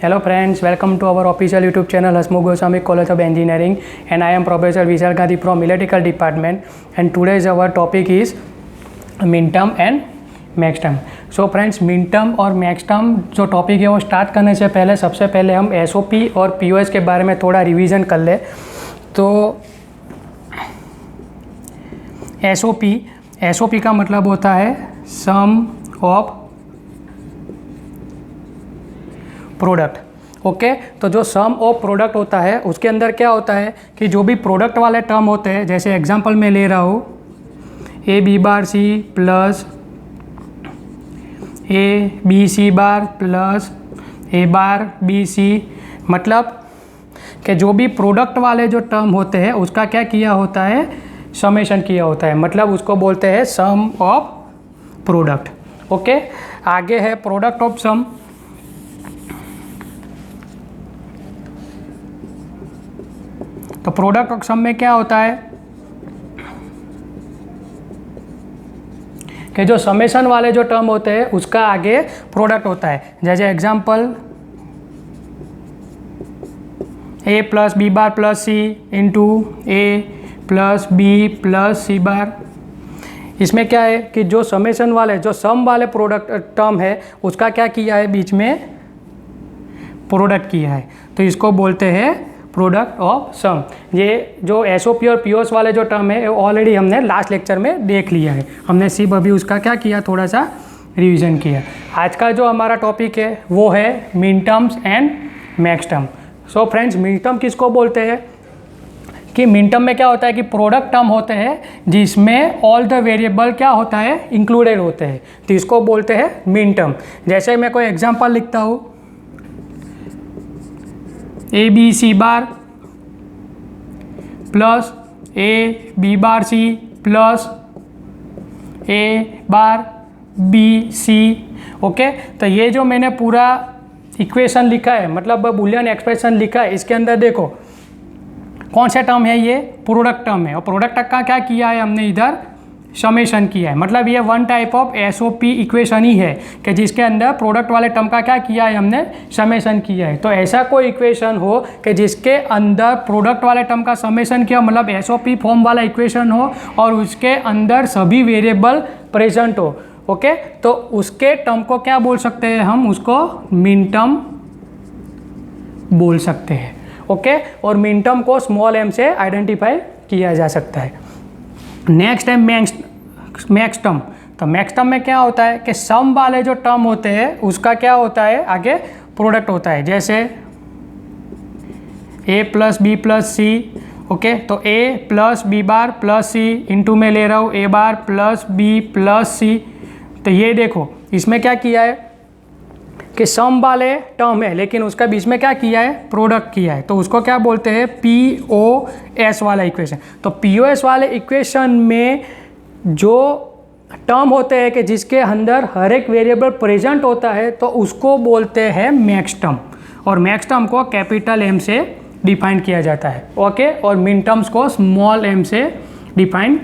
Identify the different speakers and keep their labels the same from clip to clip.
Speaker 1: Hello friends, welcome to our official YouTube channel Hasmukh Goswami College of Engineering, and I am Professor Vishal Gandhi from Electrical Department, and today's our topic is midterm and max term. So friends, mid term और max term जो topic है वो start करने से पहले सबसे पहले हम एसओपी और पीओएस के बारे में थोड़ा रिवीजन कर ले। तो एसओपी का मतलब होता है सम ऑफ प्रोडक्ट। ओके, तो जो सम ऑफ प्रोडक्ट होता है उसके अंदर क्या होता है कि जो भी प्रोडक्ट वाले टर्म होते हैं, जैसे एग्जांपल मैं ले रहा हूँ A B bar C plus A B C bar plus A bar B C, मतलब कि जो भी प्रोडक्ट वाले जो टर्म होते हैं उसका क्या किया होता है, समेशन किया होता है, मतलब उसको बोलते हैं सम ऑफ प्रोडक्ट। ओके, आगे है प्रोडक्ट ऑफ सम। तो प्रोडक्ट ऑफ सम में क्या होता है कि जो समेशन वाले जो टर्म होते हैं उसका आगे प्रोडक्ट होता है। जैसे example A plus B bar plus C into A plus B plus C बार। इसमें क्या है कि जो समेशन वाले जो सम वाले प्रोडक्ट टर्म है उसका क्या किया है, बीच में प्रोडक्ट किया है, तो इसको बोलते हैं प्रोडक्ट ऑफ सम। ये जो एसओपी और पीओएस वाले जो टर्म है ऑलरेडी हमने लास्ट लेक्चर में देख लिया है, हमने सिर्फ अभी उसका क्या किया, थोड़ा सा रिवीजन किया। आज का जो हमारा टॉपिक है वो है mid terms and max term. So friends, mid term किसको बोलते हैं कि मिड टर्म में क्या होता है कि प्रोडक्ट टर्म होते हैं जिसमें ऑल द वेरिएबल क्या होता है, इंक्लूडेड होते हैं, तो इसको बोलते हैं मिड टर्म। जैसे मैं कोई एग्जाम्पल लिखता हूँ A B C bar plus A B bar C plus A bar B C. Okay, तो ये जो मैंने पूरा इक्वेशन लिखा है, मतलब बुलियन एक्सप्रेशन लिखा है, इसके अंदर देखो कौन सा टर्म है, ये प्रोडक्ट टर्म है, और प्रोडक्ट का क्या किया है हमने, इधर समेशन किया है। मतलब ये one type of SOP equation ही है कि जिसके अंदर प्रोडक्ट वाले टर्म का क्या किया है, हमने समेशन किया है। तो ऐसा कोई इक्वेशन हो कि जिसके अंदर प्रोडक्ट वाले टर्म का समेशन किया, मतलब एसओपी फॉर्म वाला इक्वेशन हो और उसके अंदर सभी वेरिएबल प्रेजेंट हो। ओके, तो उसके टर्म को क्या बोल सकते हैं, हम उसको मिड टर्म बोल सकते हैं। ओके, और मिड टर्म को स्मॉल एम से आइडेंटिफाई किया जा सकता है। नेक्स्ट है मैक्स टर्म। तो मैक्स टर्म में क्या होता है कि सम वाले जो टर्म होते हैं उसका क्या होता है, आगे प्रोडक्ट होता है। जैसे ए प्लस बी प्लस सी। ओके, तो ए plus B bar plus C into में ले रहा हूँ ए bar plus B plus C. तो ये देखो इसमें क्या किया है कि सम वाले टर्म है लेकिन उसका बीच में क्या किया है, प्रोडक्ट किया है, तो उसको क्या बोलते हैं, पीओएस वाला इक्वेशन। तो पीओएस वाले इक्वेशन में जो टर्म होते हैं कि जिसके अंदर हर एक वेरिएबल प्रेजेंट होता है तो उसको बोलते हैं मैक्स टर्म, और मैक्स टर्म को कैपिटल एम से डिफाइन किया जाता है। ओके, और मिड टर्म्स को स्मॉल एम से डिफाइन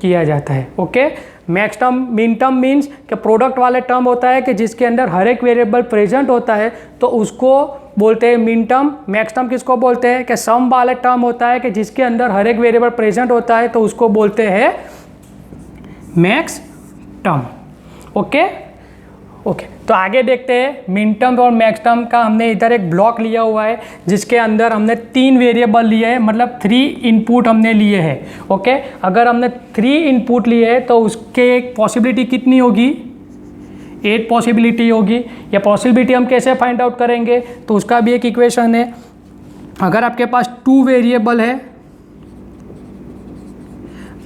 Speaker 1: किया जाता है। Okay, max term mid term means कि प्रोडक्ट वाले टर्म होता है कि जिसके अंदर हर एक वेरिएबल प्रेजेंट होता है तो उसको बोलते हैं मिड टर्म। मैक्स टर्म किसको बोलते हैं कि सम वाले टर्म होता है कि जिसके अंदर हर एक वेरिएबल प्रेजेंट होता है तो उसको बोलते हैं मैक्स टर्म। ओके, तो आगे देखते हैं मिड टर्म और मैक्स टर्म का। हमने इधर एक ब्लॉक लिया हुआ है जिसके अंदर हमने 3 वेरिएबल लिए हैं, मतलब 3 इनपुट हमने लिए हैं। ओके, अगर हमने 3 इनपुट लिए हैं तो उसके एक पॉसिबिलिटी कितनी होगी, 8 पॉसिबिलिटी होगी। या पॉसिबिलिटी हम कैसे फाइंड आउट करेंगे, तो उसका भी एक इक्वेशन है। अगर आपके पास 2 वेरिएबल है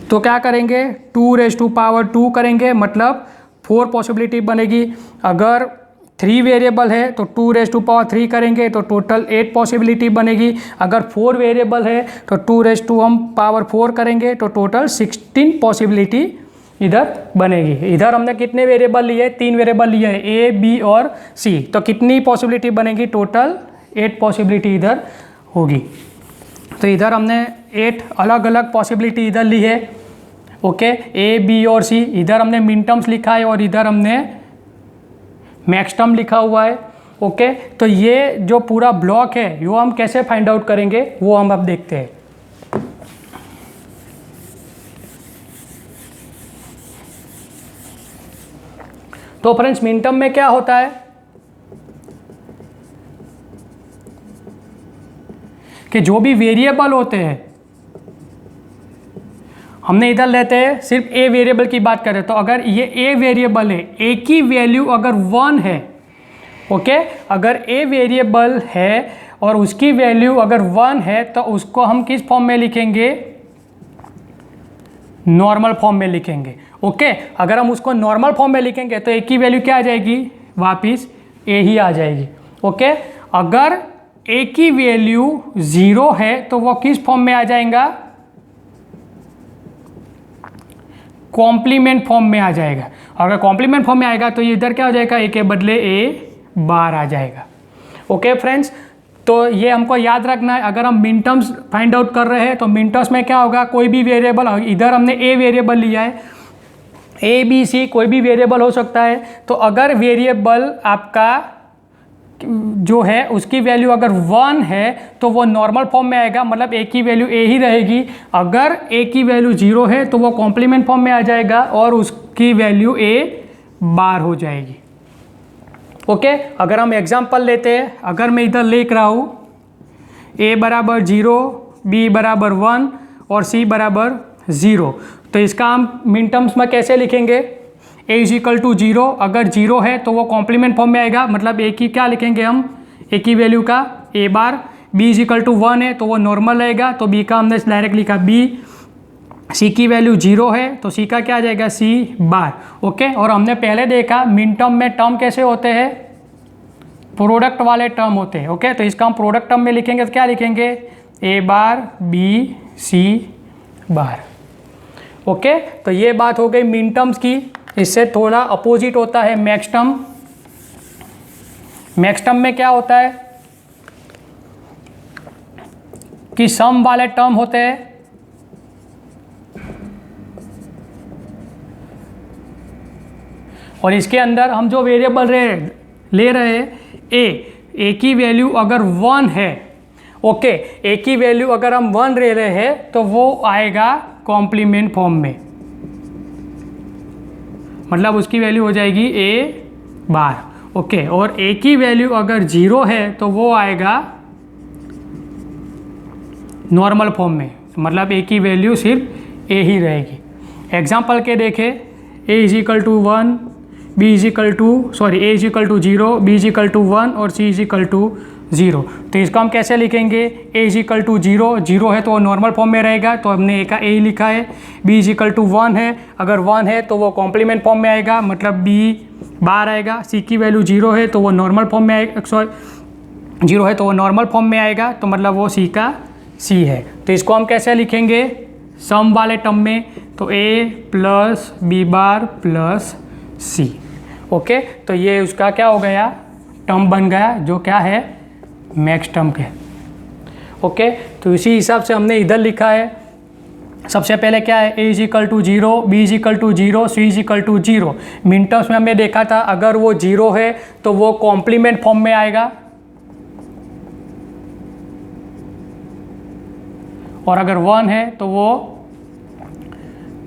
Speaker 1: तो क्या करेंगे, 2⁻² करेंगे, मतलब 4 पॉसिबिलिटी बनेगी। अगर 3 वेरिएबल है तो 2⁻³ करेंगे तो टोटल 8 पॉसिबिलिटी बनेगी। अगर 4 वेरिएबल है तो 2⁻4 करेंगे तो टोटल 16 पॉसिबिलिटी इधर बनेगी। इधर हमने कितने वेरिएबल लिए, 3 वेरिएबल लिए हैं, ए बी और सी, तो कितनी पॉसिबिलिटी बनेगी, टोटल 8 पॉसिबिलिटी इधर होगी। तो इधर हमने 8 अलग अलग पॉसिबिलिटी इधर ली है। ओके, ए बी और सी, इधर हमने मिड टर्म्स लिखा है और इधर हमने मैक्स टर्म लिखा हुआ है। ओके, तो ये जो पूरा ब्लॉक है वो हम कैसे फाइंड आउट करेंगे वो हम अब देखते हैं। तो फ्रेंड्स मिन टर्म में क्या होता है कि जो भी वेरिएबल होते हैं, हमने इधर लेते हैं सिर्फ ए वेरिएबल की बात करें, तो अगर ये ए वेरिएबल है, ए की वैल्यू अगर 1 है, ओके, अगर ए वेरिएबल है और उसकी वैल्यू अगर 1 है तो उसको हम किस फॉर्म में लिखेंगे, नॉर्मल फॉर्म में लिखेंगे। ओके, अगर हम उसको नॉर्मल फॉर्म में लिखेंगे तो ए की वैल्यू क्या आ जाएगी, वापिस ए ही आ जाएगी। ओके, अगर ए की वैल्यू 0 है तो वो किस फॉर्म में आ जाएगा, कॉम्प्लीमेंट फॉर्म में आ जाएगा। अगर कॉम्प्लीमेंट फॉर्म में आएगा तो ये इधर क्या हो जाएगा, ए के बदले ए बार आ जाएगा। ओके फ्रेंड्स, तो ये हमको याद रखना है। अगर हम मिन टर्म्स फाइंड आउट कर रहे हैं तो मिन टर्म्स में क्या होगा, कोई भी वेरिएबल, इधर हमने ए वेरिएबल लिया है, ए बी सी कोई भी वेरिएबल हो सकता है। तो अगर वेरिएबल आपका जो है उसकी वैल्यू अगर 1 है तो वो नॉर्मल फॉर्म में आएगा, मतलब ए की वैल्यू ए ही रहेगी। अगर ए की वैल्यू 0 है तो वो कॉम्प्लीमेंट फॉर्म में आ जाएगा और उसकी वैल्यू ए बार हो जाएगी। ओके, अगर हम एग्जांपल लेते हैं, अगर मैं इधर लिख रहा हूँ a बराबर 0, b बराबर 1 और c बराबर 0, तो इसका हम मिन टर्म्स में कैसे लिखेंगे, a इज इक्वल टू 0, अगर 0 है तो वो कॉम्प्लीमेंट फॉर्म में आएगा, मतलब a की क्या लिखेंगे हम, a की वैल्यू का a bar, b is equal to 1 है तो वो नॉर्मल रहेगा, तो b का हमने डायरेक्ट लिखा b, c की वैल्यू 0 है तो c का क्या आ जाएगा, c बार। ओके, और हमने पहले देखा मिन टर्म में टर्म कैसे होते हैं, प्रोडक्ट वाले टर्म होते हैं। ओके, तो इसका हम प्रोडक्ट टर्म में लिखेंगे तो क्या लिखेंगे, a bar b c bar. Okay, तो ये बात हो गई मिन टर्म्स की। इससे थोड़ा अपोजिट होता है मैक्स टर्म। मैक्स टर्म में क्या होता है कि सम वाले टर्म होते हैं, और इसके अंदर हम जो वेरिएबल ले रहे हैं ए की वैल्यू अगर 1 है, ओके, ए की वैल्यू अगर हम 1 ले रहे हैं तो वो आएगा कॉम्प्लीमेंट फॉर्म में, मतलब उसकी वैल्यू हो जाएगी ए बार। ओके, और ए की वैल्यू अगर 0 है तो वो आएगा नॉर्मल फॉर्म में, मतलब ए की वैल्यू सिर्फ ए ही रहेगी। एग्जाम्पल के देखें, a is equal to 1, b is equal to a is equal to 0, B is equal to 1 और सी इज इक्वल टू 0। तो इसको हम कैसे लिखेंगे, ए इज इक्वल टू 0 है तो वो नॉर्मल फॉर्म में रहेगा, तो हमने ए का ए ही लिखा है। बी इज इक्वल टू 1 है, अगर 1 है तो वो कॉम्प्लीमेंट फॉर्म में आएगा, मतलब बी बार आएगा। सी की वैल्यू 0 है तो वो नॉर्मल फॉर्म में आएगा, 0 है तो वो नॉर्मल फॉर्म में आएगा, तो मतलब वो सी का सी है। तो इसको हम कैसे लिखेंगे, सम वाले टर्म में, तो ए प्लस बी बार प्लस सी। ओके, तो ये उसका क्या हो गया, टर्म बन गया, जो क्या है मैक्स टर्म के। ओके, तो इसी हिसाब से हमने इधर लिखा है। सबसे पहले क्या है, A is equal to 0, B is equal to 0, C is equal to 0। Min terms में हमने देखा था अगर वो 0 है तो वो कॉम्प्लीमेंट फॉर्म में आएगा, और अगर 1 है तो वो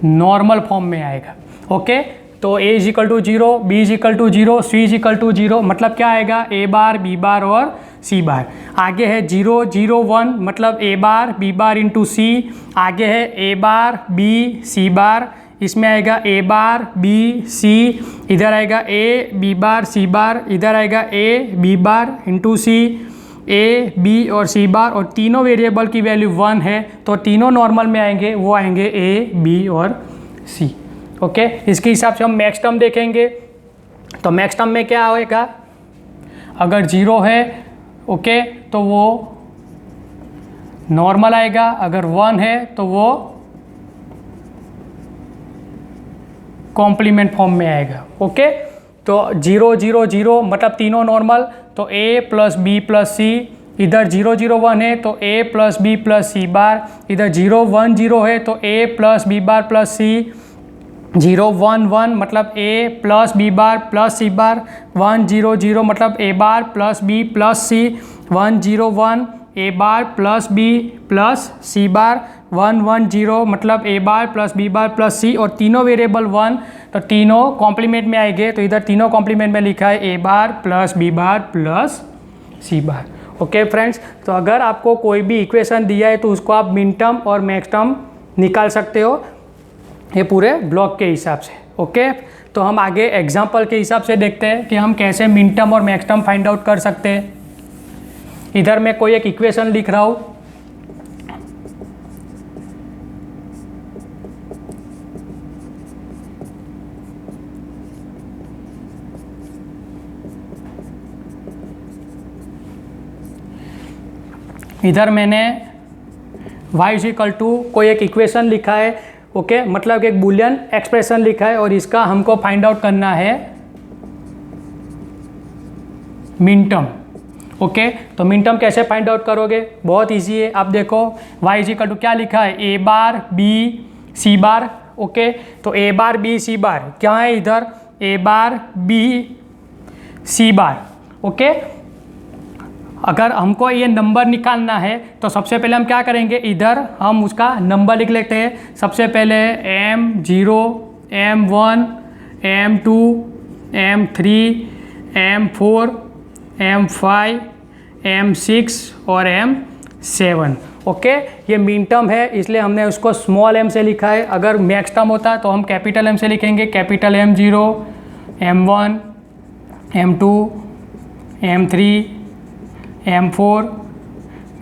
Speaker 1: नॉर्मल फॉर्म में आएगा। ओके, तो A is equal to 0, B is equal to 0, C is equal to 0, मतलब क्या आएगा, ए बार बी बार और सी बार। आगे है 0 0 1, मतलब ए बार बी बार इंटू सी। आगे है ए बार बी सी बार, इसमें आएगा ए बार बी सी, इधर आएगा A B bar C bar, इधर आएगा A B bar into C, A B और सी बार, और तीनों वेरिएबल की वैल्यू 1 है तो तीनों नॉर्मल में आएंगे, वो आएंगे ए बी और सी। ओके, इसके हिसाब से हम मैक्स टर्म देखेंगे। तो मैक्स टर्म में क्या आएगा, अगर 0 है, ओके, तो वो नॉर्मल आएगा, अगर 1 है तो वो कॉम्प्लीमेंट फॉर्म में आएगा। ओके, तो 0 0 0 मतलब तीनों नॉर्मल, तो a plus B plus C, इधर 0 0 1 है तो a plus B plus C bar, इधर 0 1 0 है तो a plus B bar plus C, 0 1 1 मतलब a plus B bar plus C bar, 1 0 0 मतलब a bar plus b plus c, 1 0 1 a bar plus b plus c bar, 1 1 0 मतलब a bar plus b bar plus c, और तीनों variable 1 तो तीनों complement में आएंगे, तो इधर तीनों कॉम्प्लीमेंट में लिखा है a bar plus b bar plus c bar. Okay friends, तो अगर आपको कोई भी इक्वेशन दिया है तो उसको आप मिन टर्म और मैक्स टर्म निकाल सकते हो ये पूरे ब्लॉक के हिसाब से। ओके, तो हम आगे एग्जांपल के हिसाब से देखते हैं कि हम कैसे मिन टर्म और मैक्स टर्म फाइंड आउट कर सकते हैं। इधर मैं कोई एक इक्वेशन लिख रहा हूँ, इधर मैंने y इक्वल टू कोई एक इक्वेशन लिखा है। ओके, मतलब एक बुलियन एक्सप्रेशन लिखा है और इसका हमको फाइंड आउट करना है मिन टर्म। ओके, तो मिन टर्म कैसे फाइंड आउट करोगे, बहुत इजी है। आप देखो y इक्वल टू क्या लिखा है, a bar b c bar. Okay, तो a बार b c बार क्या है, इधर a bar b c bar. Okay, अगर हमको ये नंबर निकालना है तो सबसे पहले हम क्या करेंगे, इधर हम उसका नंबर लिख लेते हैं। सबसे पहले m0 m1 m2 m3 m4 m5 m6 और m7। ओके, ये मिन टर्म है इसलिए हमने उसको स्मॉल m से लिखा है। अगर मैक्स टर्म होता तो हम कैपिटल M से लिखेंगे, capital M0 m1 m2 m3 m4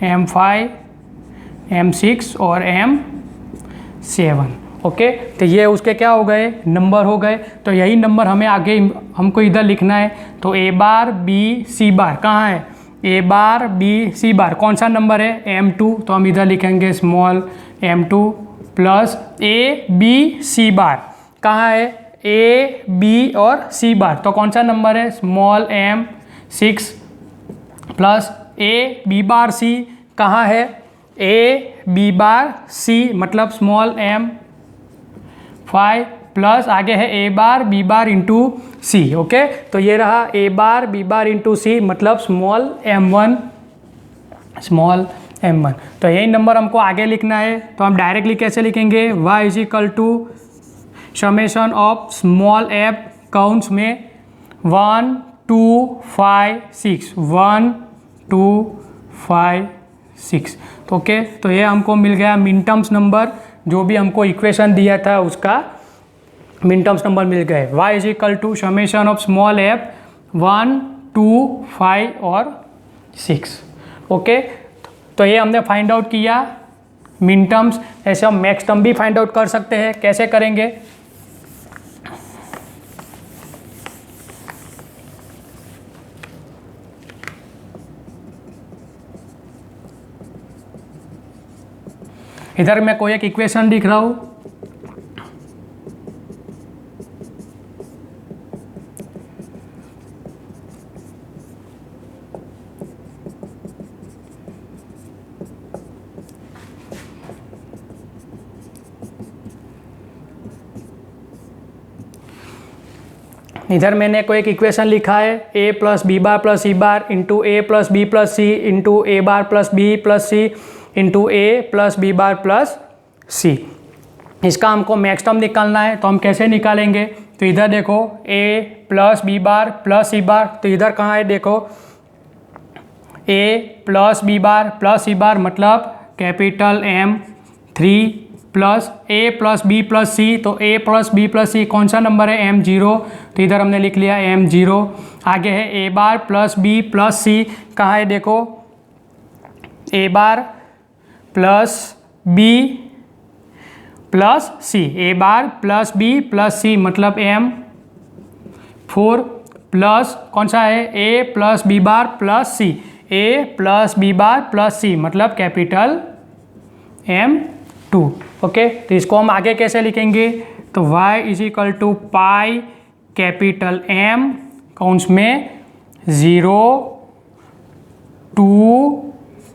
Speaker 1: m5 m6 और m7। ओके, तो ये उसके क्या हो गए, नंबर हो गए। तो यही नंबर हमें आगे हमको इधर लिखना है। तो a बार b c बार कहाँ है, a बार b c बार कौन सा नंबर है, m2, तो हम इधर लिखेंगे small m2 plus a b c बार कहाँ है, a b और c बार तो कौन सा नंबर है, small m6 plus a b bar c कहाँ है, a b बार c मतलब स्मॉल m5 प्लस आगे है a bar b bar into c। Okay, तो ये रहा a bar b bar into c मतलब स्मॉल m1। तो यही नंबर हमको आगे लिखना है। तो हम डायरेक्टली कैसे लिखेंगे, y is equal to summation of small f counts में 1 2 5 6 1 2 5 6। तो ओके, तो ये हमको मिल गया मिन टर्म्स नंबर, जो भी हमको इक्वेशन दिया था उसका मिन टर्म्स नंबर मिल गए। y is equal to summation of small f 1 2 5 और 6। ओके, तो ये हमने फाइंड आउट किया मिन टर्म्स। ऐसे हम मैक्स टर्म भी फाइंड आउट कर सकते हैं। कैसे करेंगे, इधर मैं कोई एक इक्वेशन लिख रहा हूँ, इधर मैंने कोई एक इक्वेशन लिखा है a plus B bar plus C bar into A plus B plus C into A bar plus B plus C into A plus B bar plus C. इसका हमको मैक्स टर्म निकालना है, तो हम कैसे निकालेंगे, तो इधर देखो a plus B bar plus C bar, तो इधर कहाँ है देखो a plus B bar plus C bar मतलब capital M3 plus a plus B plus C, तो a plus B plus C कौन सा नंबर है, M0, तो इधर हमने लिख लिया M0। आगे है a bar plus B plus C, कहाँ है देखो a bar plus B plus C, a bar plus B plus C मतलब M4 प्लस कौन सा है a plus B bar plus C, a plus B bar plus C मतलब capital M2। Okay, तो इसको हम आगे कैसे लिखेंगे, तो y is equal to pi capital M counts में 0 2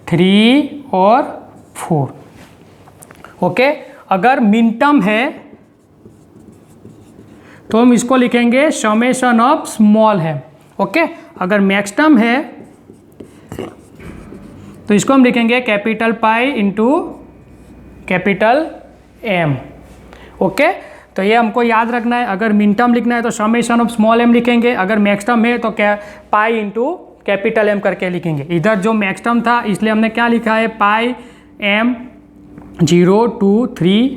Speaker 1: 3 और 4। ओके, अगर मिन टर्म है तो हम इसको लिखेंगे summation of small M. Okay, अगर मैक्स टर्म है तो इसको हम लिखेंगे capital pi into capital M. Okay, तो ये हमको याद रखना है। अगर मिन टर्म लिखना है तो समेशन ऑफ स्मॉल एम लिखेंगे, अगर मैक्स टर्म है तो क्या पाई इंटू कैपिटल एम करके लिखेंगे। इधर जो मैक्स टर्म था इसलिए हमने क्या लिखा है, पाई एम 0 2 3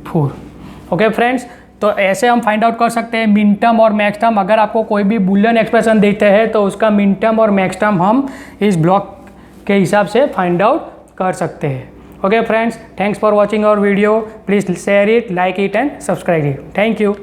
Speaker 1: 4। ओके फ्रेंड्स, तो ऐसे हम फाइंड आउट कर सकते हैं मिन टर्म और मैक्स टर्म। अगर आपको कोई भी बुलियन एक्सप्रेशन देते हैं तो उसका मिन टर्म और मैक्स टर्म हम इस ब्लॉक के हिसाब से फाइंड आउट कर सकते हैं। Okay friends, thanks for watching our video. Please share it, like it and subscribe it. Thank you.